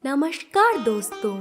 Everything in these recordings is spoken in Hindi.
नमस्कार दोस्तों,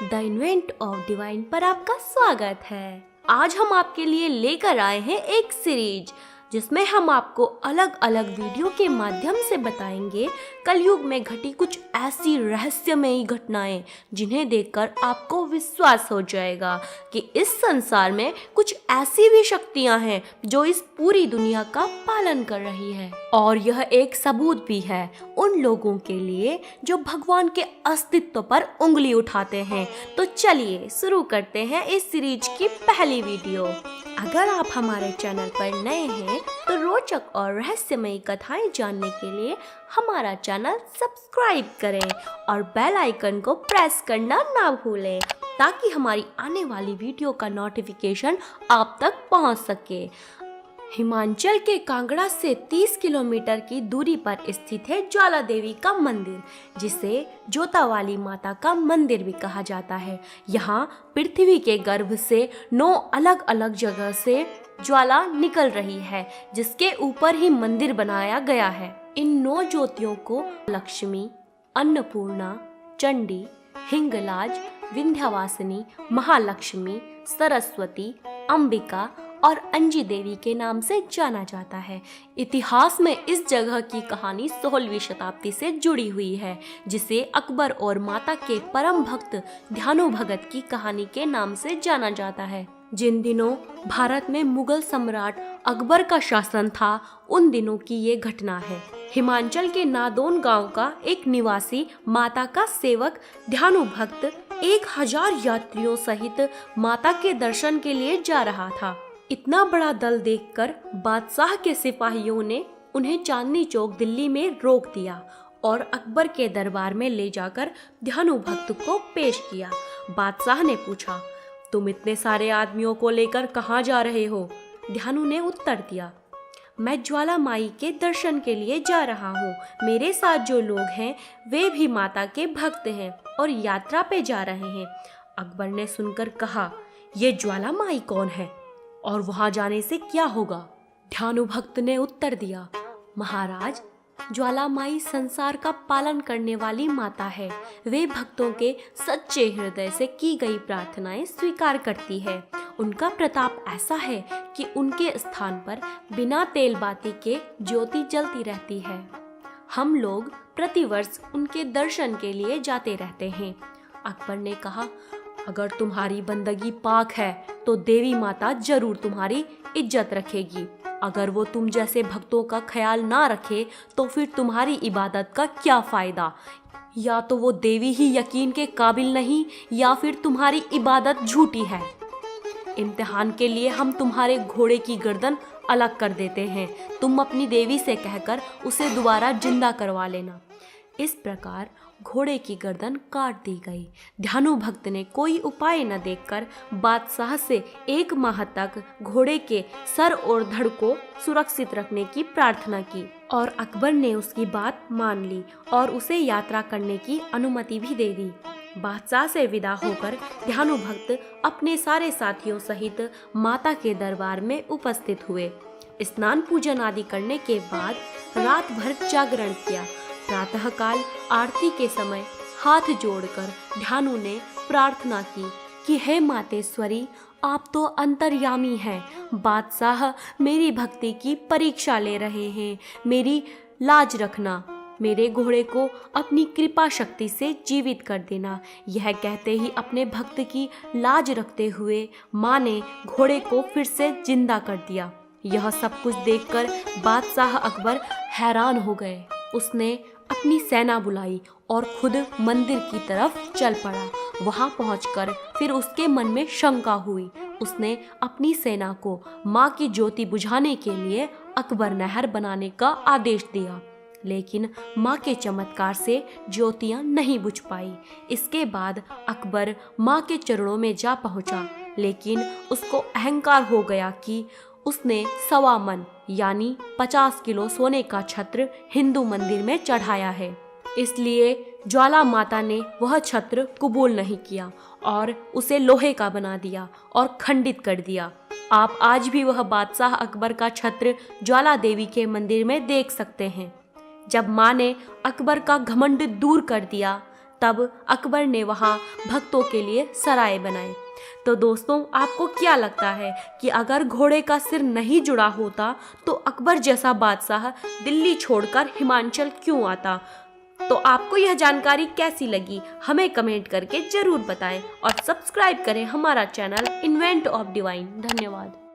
द इन्वेंट ऑफ डिवाइन पर आपका स्वागत है। आज हम आपके लिए लेकर आए हैं एक सीरीज जिसमें हम आपको अलग अलग वीडियो के माध्यम से बताएंगे कलयुग में घटी कुछ ऐसी रहस्यमयी घटनाएं जिन्हें देखकर आपको विश्वास हो जाएगा कि इस संसार में कुछ ऐसी भी शक्तियां हैं जो इस पूरी दुनिया का पालन कर रही है। और यह एक सबूत भी है उन लोगों के लिए जो भगवान के अस्तित्व पर उंगली उठाते हैं। तो चलिए शुरू करते हैं इस सीरीज की पहली वीडियो। अगर आप हमारे चैनल पर नए हैं तो रोचक और रहस्यमयी कथाएं जानने के लिए हमारा चैनल सब्सक्राइब करें और बेल आइकन को प्रेस करना ना भूलें ताकि हमारी आने वाली वीडियो का नोटिफिकेशन आप तक पहुंच सके। हिमाचल के कांगड़ा से 30 किलोमीटर की दूरी पर स्थित है ज्वाला देवी का मंदिर, जिसे जोतावाली माता का मंदिर भी कहा जाता है। यहाँ पृथ्वी के गर्भ से 9 अलग अलग जगह से ज्वाला निकल रही है, जिसके ऊपर ही मंदिर बनाया गया है। इन 9 ज्योतियों को लक्ष्मी, अन्नपूर्णा, चंडी, हिंगलाज, विंध्यवासिनी, महालक्ष्मी, सरस्वती, अंबिका और अंजी देवी के नाम से जाना जाता है। इतिहास में इस जगह की कहानी 16वीं शताब्दी से जुड़ी हुई है, जिसे अकबर और माता के परम भक्त ध्यानु भगत की कहानी के नाम से जाना जाता है। जिन दिनों भारत में मुगल सम्राट अकबर का शासन था, उन दिनों की ये घटना है। हिमाचल के नादौन गांव का एक निवासी माता का सेवक ध्यानु भक्त 1000 यात्रियों सहित माता के दर्शन के लिए जा रहा था। इतना बड़ा दल देखकर बादशाह के सिपाहियों ने उन्हें चांदनी चौक दिल्ली में रोक दिया और अकबर के दरबार में ले जाकर ध्यानु भक्त को पेश किया। बादशाह ने पूछा, तुम इतने सारे आदमियों को लेकर कहाँ जा रहे हो? ध्यानु ने उत्तर दिया, मैं ज्वाला माई के दर्शन के लिए जा रहा हूँ। मेरे साथ जो लोग हैं वे भी माता के भक्त हैं और यात्रा पे जा रहे हैं। अकबर ने सुनकर कहा, ये ज्वाला माई कौन है और वहां जाने से क्या होगा? ध्यानु भक्त ने उत्तर दिया, महाराज, ज्वाला माई संसार का पालन करने वाली माता है। वे भक्तों के सच्चे हृदय से की गई प्रार्थनाएं स्वीकार करती है। उनका प्रताप ऐसा है कि उनके स्थान पर बिना तेल बाती के ज्योति जलती रहती है। हम लोग प्रतिवर्ष उनके दर्शन के लिए जाते रहते हैं। अकबर ने कहा, अगर तुम्हारी बंदगी पाक है तो देवी माता जरूर तुम्हारी इज्जत रखेगी। अगर वो तुम जैसे भक्तों का ख्याल ना रखे तो फिर तुम्हारी इबादत का क्या फायदा? या तो वो देवी ही यकीन के काबिल नहीं या फिर तुम्हारी इबादत झूठी है। इम्तिहान के लिए हम तुम्हारे घोड़े की गर्दन अलग कर देते हैं। तुम अपनी देवी से कहकर उसे दोबारा जिंदा करवा लेना। इस प्रकार घोड़े की गर्दन काट दी गई। ध्यानु भक्त ने कोई उपाय न देखकर बादशाह से 1 माह तक घोड़े के सर और धड़ को सुरक्षित रखने की प्रार्थना की और अकबर ने उसकी बात मान ली और उसे यात्रा करने की अनुमति भी दे दी। बादशाह से विदा होकर ध्यानु भक्त अपने सारे साथियों सहित माता के दरबार में उपस्थित हुए। स्नान पूजन आदि करने के बाद रात भर जागरण किया। प्रातःकाल आरती के समय हाथ जोड़कर ध्यानु ने प्रार्थना की कि हे मातेश्वरी, आप तो अंतर्यामी हैं। बादशाह मेरी भक्ति की परीक्षा ले रहे हैं। मेरी लाज रखना। मेरे घोड़े को अपनी कृपा शक्ति से जीवित कर देना। यह कहते ही अपने भक्त की लाज रखते हुए माँ ने घोड़े को फिर से जिंदा कर दिया। यह सब कुछ देखकर बादशाह अकबर हैरान हो गए। उसने अपनी सेना बुलाई और खुद मंदिर की तरफ चल पड़ा। वहां पहुंचकर फिर उसके मन में शंका हुई। उसने अपनी सेना को माँ की ज्योति बुझाने के लिए अकबर नहर बनाने का आदेश दिया, लेकिन माँ के चमत्कार से ज्योतियाँ नहीं बुझ पाई। इसके बाद अकबर माँ के चरणों में जा पहुँचा, लेकिन उसको अहंकार हो गया कि उसने 1.25 मन यानी 50 किलो सोने का छत्र हिंदू मंदिर में चढ़ाया है। इसलिए ज्वाला माता ने वह छत्र कबूल नहीं किया और उसे लोहे का बना दिया और खंडित कर दिया। आप आज भी वह बादशाह अकबर का छत्र ज्वाला देवी के मंदिर में देख सकते हैं। जब माँ ने अकबर का घमंड दूर कर दिया तब अकबर ने वहाँ भक्तों के लिए सराय बनाए। तो दोस्तों, आपको क्या लगता है कि अगर घोड़े का सिर नहीं जुड़ा होता तो अकबर जैसा बादशाह दिल्ली छोड़कर हिमाचल क्यों आता? तो आपको यह जानकारी कैसी लगी हमें कमेंट करके जरूर बताएं और सब्सक्राइब करें हमारा चैनल इन्वेंट ऑफ डिवाइन। धन्यवाद।